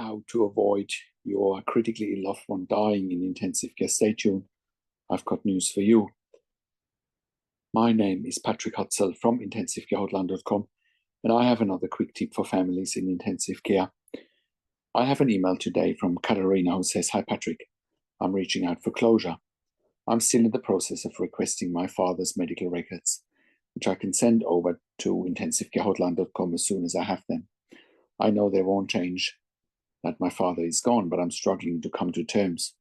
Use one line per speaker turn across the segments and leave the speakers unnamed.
how to avoid your critically ill loved one dying in intensive care. Stay tuned. I've got news for you. My name is Patrick Hutzel from intensivecarehotline.com, and I have another quick tip for families in intensive care. I have an email today from Katarina who says, "Hi Patrick, I'm reaching out for closure. I'm still in the process of requesting my father's medical records, which I can send over to intensivecarehotline.com as soon as I have them. I know they won't change that my father is gone, but I'm struggling to come to terms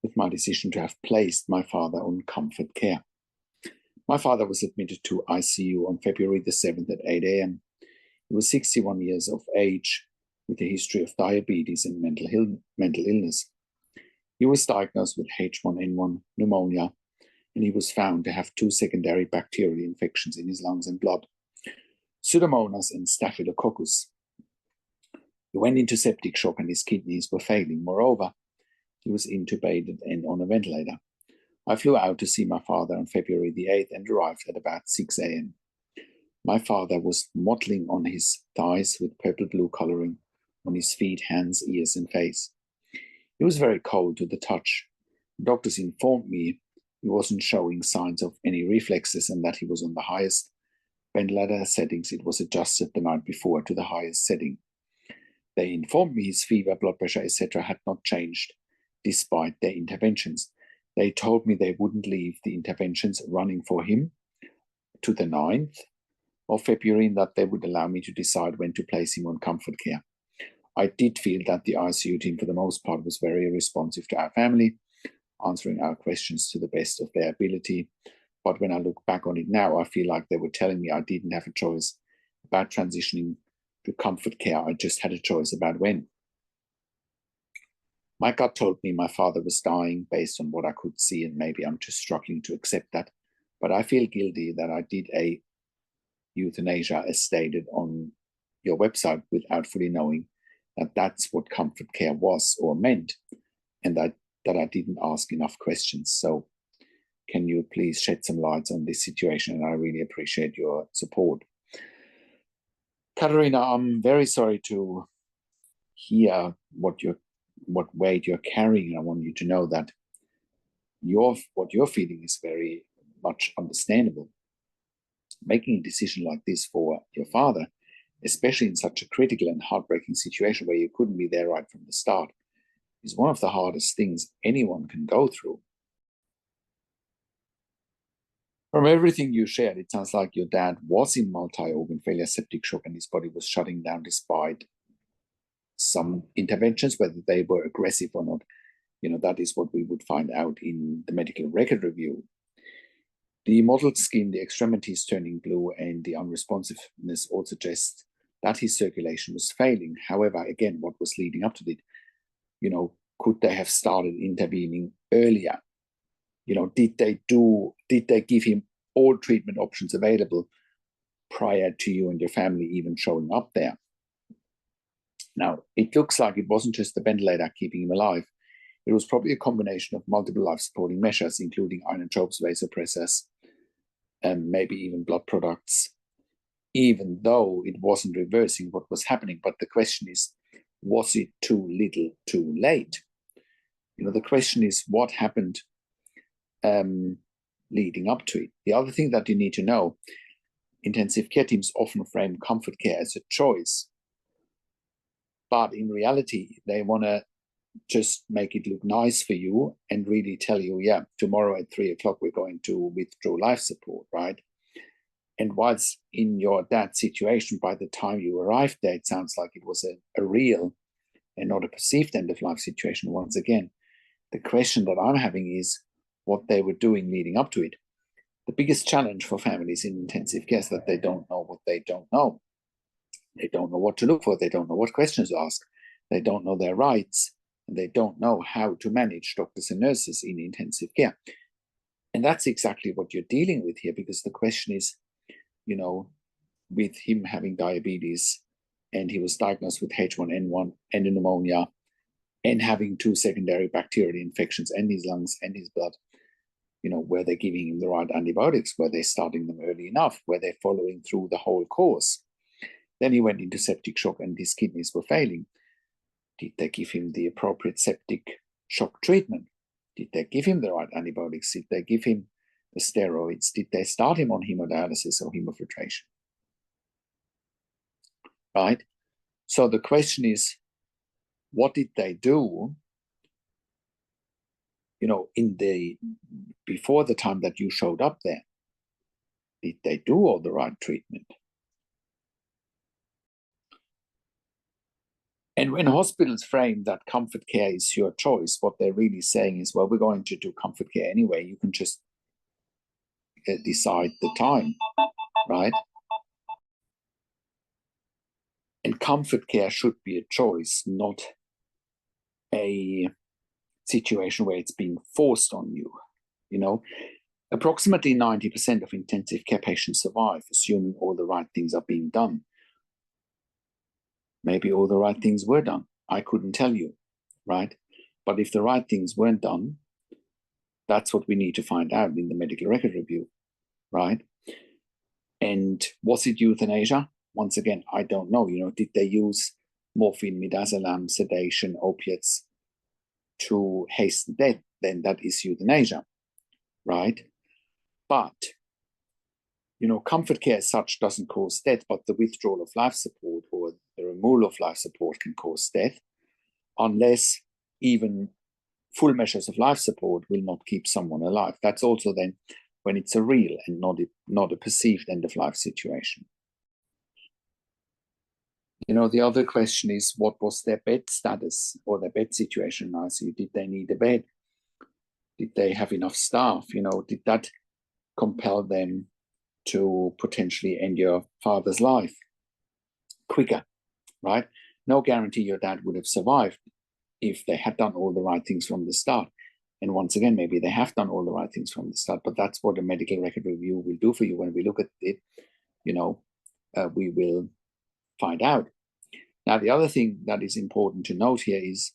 with my decision to have placed my father on comfort care. My father was admitted to ICU on February the 7th at 8 a.m. He was 61 years of age with a history of diabetes and mental illness. He was diagnosed with H1N1 pneumonia, and he was found to have 2 secondary bacterial infections in his lungs and blood, Pseudomonas and Staphylococcus. He went into septic shock and his kidneys were failing. Moreover, he was intubated and on a ventilator. I flew out to see my father on February the 8th and arrived at about 6 a.m. My father was mottling on his thighs with purple-blue coloring on his feet, hands, ears, and face. He was very cold to the touch. Doctors informed me he wasn't showing signs of any reflexes and that he was on the highest ventilator settings. It was adjusted the night before to the highest setting. They informed me his fever, blood pressure, etc. had not changed despite their interventions. They told me they wouldn't leave the interventions running for him to the 9th of February and that they would allow me to decide when to place him on comfort care. I did feel that the ICU team, for the most part, was very responsive to our family, answering our questions to the best of their ability. But when I look back on it now, I feel like they were telling me I didn't have a choice about transitioning to comfort care. I just had a choice about when. My gut told me my father was dying based on what I could see, and maybe I'm just struggling to accept that. But I feel guilty that I did a euthanasia as stated on your website without fully knowing that that's what comfort care was or meant, and that I didn't ask enough questions. So can you please shed some light on this situation? And I really appreciate your support. Katarina, I'm very sorry to hear what weight you're carrying. I want you to know that what you're feeling is very much understandable. Making a decision like this for your father, especially in such a critical and heartbreaking situation where you couldn't be there right from the start, is one of the hardest things anyone can go through. From everything you shared, it sounds like your dad was in multi-organ failure septic shock and his body was shutting down despite some interventions, whether they were aggressive or not. That is what we would find out in the medical record review. The mottled skin, the extremities turning blue, and the unresponsiveness all suggest that his circulation was failing. However, again, what was leading up to it? Could they have started intervening earlier? Did they give him all treatment options available prior to you and your family even showing up there? Now, it looks like it wasn't just the ventilator keeping him alive. It was probably a combination of multiple life-supporting measures, including inotropes, vasopressors, and maybe even blood products, even though it wasn't reversing what was happening. But the question is, was it too little, too late? The question is, what happened leading up to it? The other thing that you need to know, intensive care teams often frame comfort care as a choice. But in reality, they want to just make it look nice for you and really tell you, yeah, tomorrow at 3 o'clock, we're going to withdraw life support, right? And whilst in your dad's situation, by the time you arrived there, it sounds like it was a real and not a perceived end-of-life situation once again. The question that I'm having is what they were doing leading up to it. The biggest challenge for families in intensive care is that they don't know what they don't know. They don't know what to look for. They don't know what questions to ask. They don't know their rights. And they don't know how to manage doctors and nurses in intensive care. And that's exactly what you're dealing with here, because the question is, with him having diabetes and he was diagnosed with H1N1 and pneumonia and having 2 secondary bacterial infections in his lungs and his blood, were they giving him the right antibiotics? Were they starting them early enough? Were they following through the whole course? Then he went into septic shock and his kidneys were failing. Did they give him the appropriate septic shock treatment? Did they give him the right antibiotics? Did they give him the steroids? Did they start him on hemodialysis or hemofiltration? Right? So the question is, what did they do, before the time that you showed up there? Did they do all the right treatment? And when hospitals frame that comfort care is your choice, what they're really saying is, well, we're going to do comfort care anyway. You can just decide the time, right? And comfort care should be a choice, not a situation where it's being forced on you. Approximately 90% of intensive care patients survive, assuming all the right things are being done. Maybe all the right things were done. I couldn't tell you, right? But if the right things weren't done, that's what we need to find out in the medical record review, right? And was it euthanasia? Once again, I don't know. Did they use morphine, midazolam, sedation, opiates to hasten death? Then that is euthanasia, right? But, comfort care as such doesn't cause death, but the withdrawal of life support or the removal of life support can cause death, unless even full measures of life support will not keep someone alive. That's also then when it's a real and not a perceived end-of-life situation. The other question is, what was their bed status or their bed situation in ICU? Did they need a bed? Did they have enough staff? Did that compel them to potentially end your father's life quicker, right? No guarantee your dad would have survived if they had done all the right things from the start. And once again, maybe they have done all the right things from the start, but that's what a medical record review will do for you. When we look at it, we will find out. Now, the other thing that is important to note here is,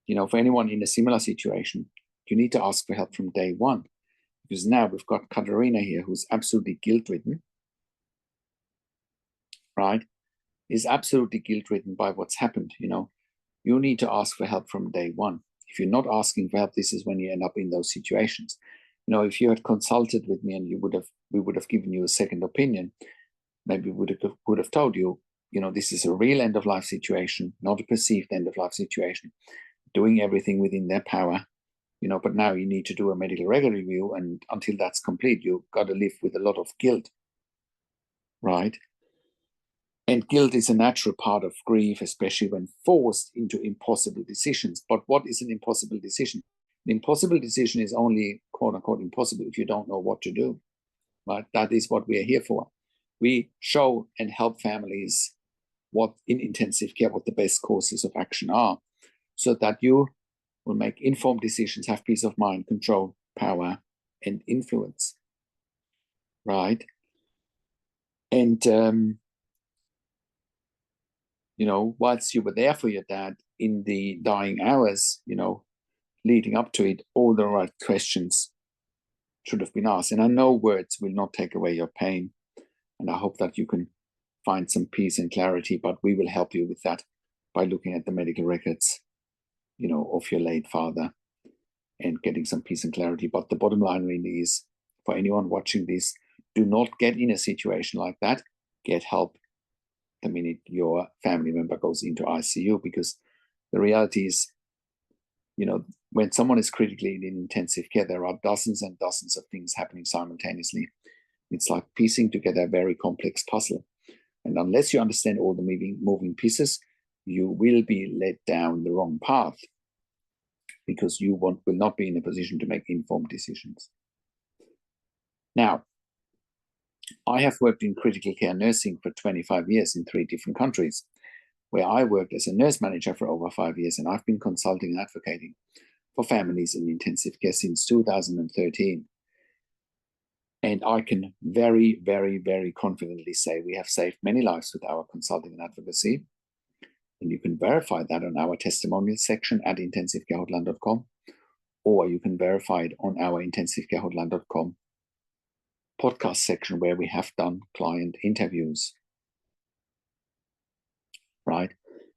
for anyone in a similar situation, you need to ask for help from day one. Because now we've got Katerina here, who's absolutely guilt-ridden, right? Is absolutely guilt-ridden by what's happened. You need to ask for help from day one. If you're not asking for help, this is when you end up in those situations. If you had consulted with me and we would have given you a second opinion, maybe we would have told you, this is a real end-of-life situation, not a perceived end-of-life situation, doing everything within their power. But now you need to do a medical record review, and until that's complete, you've got to live with a lot of guilt, right? And guilt is a natural part of grief, especially when forced into impossible decisions. But what is an impossible decision? An impossible decision is only, quote unquote, impossible if you don't know what to do, right? That is what we are here for. We show and help families what in intensive care, what the best courses of action are, so that you will make informed decisions, have peace of mind, control, power, and influence, right? And, whilst you were there for your dad in the dying hours, leading up to it, all the right questions should have been asked. And I know words will not take away your pain, and I hope that you can find some peace and clarity, but we will help you with that by looking at the medical records, of your late father and getting some peace and clarity. But the bottom line really is, for anyone watching this, do not get in a situation like that. Get help the minute your family member goes into ICU, because the reality is, when someone is critically in intensive care, there are dozens and dozens of things happening simultaneously. It's like piecing together a very complex puzzle. And unless you understand all the moving pieces, you will be led down the wrong path, because you will not be in a position to make informed decisions. Now, I have worked in critical care nursing for 25 years in 3 different countries, where I worked as a nurse manager for over 5 years, and I've been consulting and advocating for families in intensive care since 2013. And I can very, very, very confidently say we have saved many lives with our consulting and advocacy. And you can verify that on our testimonial section at intensivecarehotline.com, or you can verify it on our intensivecarehotline.com podcast section, where we have done client interviews, right?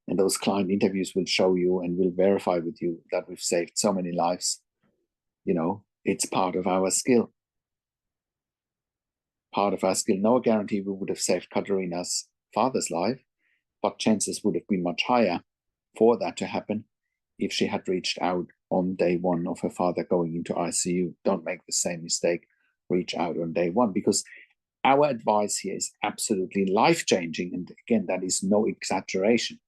And those client interviews will show you and will verify with you that we've saved so many lives. You know, it's part of our skill. Part of our skill. No guarantee we would have saved Katerina's father's life, but chances would have been much higher for that to happen if she had reached out on day one of her father going into ICU. Don't make the same mistake. Reach out on day one, because our advice here is absolutely life-changing. And again, that is no exaggeration.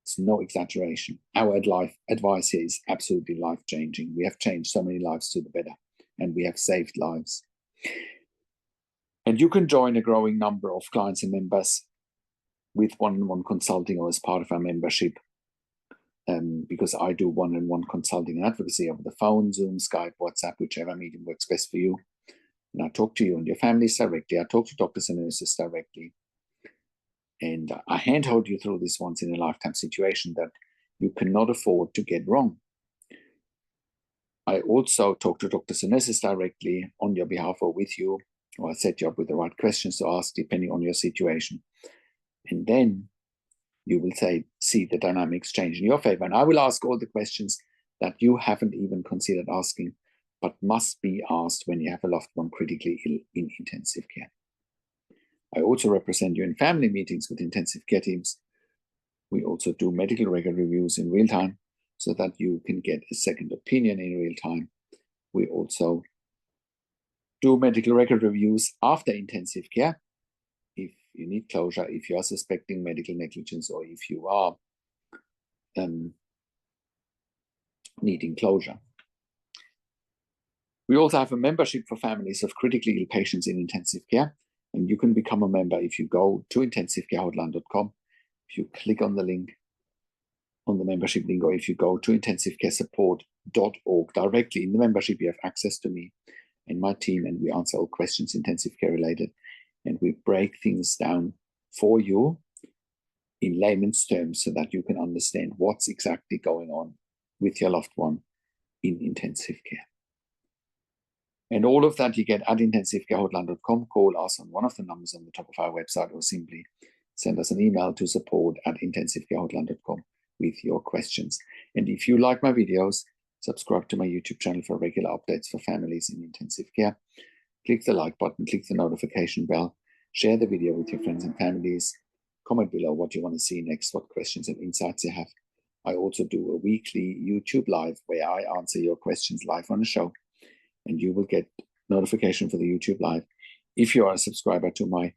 It's no exaggeration. Our advice here is absolutely life-changing. We have changed so many lives to the better, and we have saved lives. And you can join a growing number of clients and members with one-on-one consulting or as part of our membership, because I do one-on-one consulting and advocacy over the phone, Zoom, Skype, WhatsApp, whichever medium works best for you. And I talk to you and your families directly. I talk to doctors and nurses directly. And I handhold you through this once in a lifetime situation that you cannot afford to get wrong. I also talk to doctors and nurses directly on your behalf or with you, or I set you up with the right questions to ask depending on your situation. And then you will see the dynamics change in your favor. And I will ask all the questions that you haven't even considered asking, but must be asked when you have a loved one critically ill in intensive care. I also represent you in family meetings with intensive care teams. We also do medical record reviews in real time so that you can get a second opinion in real time. We also do medical record reviews after intensive care if you need closure, if you are suspecting medical negligence, or if you are needing closure. We also have a membership for families of critically ill patients in intensive care, and you can become a member if you go to intensivecarehotline.com. If you click on the link, on the membership link, or if you go to intensivecaresupport.org directly in the membership, you have access to me and my team, and we answer all questions intensive care related, and we break things down for you in layman's terms so that you can understand what's exactly going on with your loved one in intensive care. And all of that you get at intensivecarehotline.com. Call us on one of the numbers on the top of our website, or simply send us an email to support@intensivecarehotline.com with your questions. And if you like my videos, subscribe to my YouTube channel for regular updates for families in intensive care. Click the like button, click the notification bell, share the video with your friends and families. Comment below what you want to see next, what questions and insights you have. I also do a weekly YouTube live where I answer your questions live on the show, and you will get notification for the YouTube live if you are a subscriber to my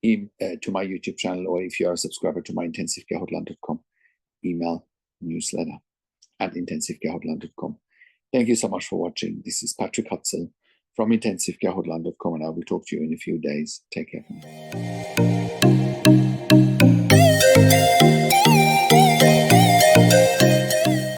YouTube channel, or if you are a subscriber to my intensivecarehotline.com email newsletter at intensivecarehotline.com. Thank you so much for watching. This is Patrick Hutzel from intensivecarehotline.com, and I will talk to you in a few days. Take care.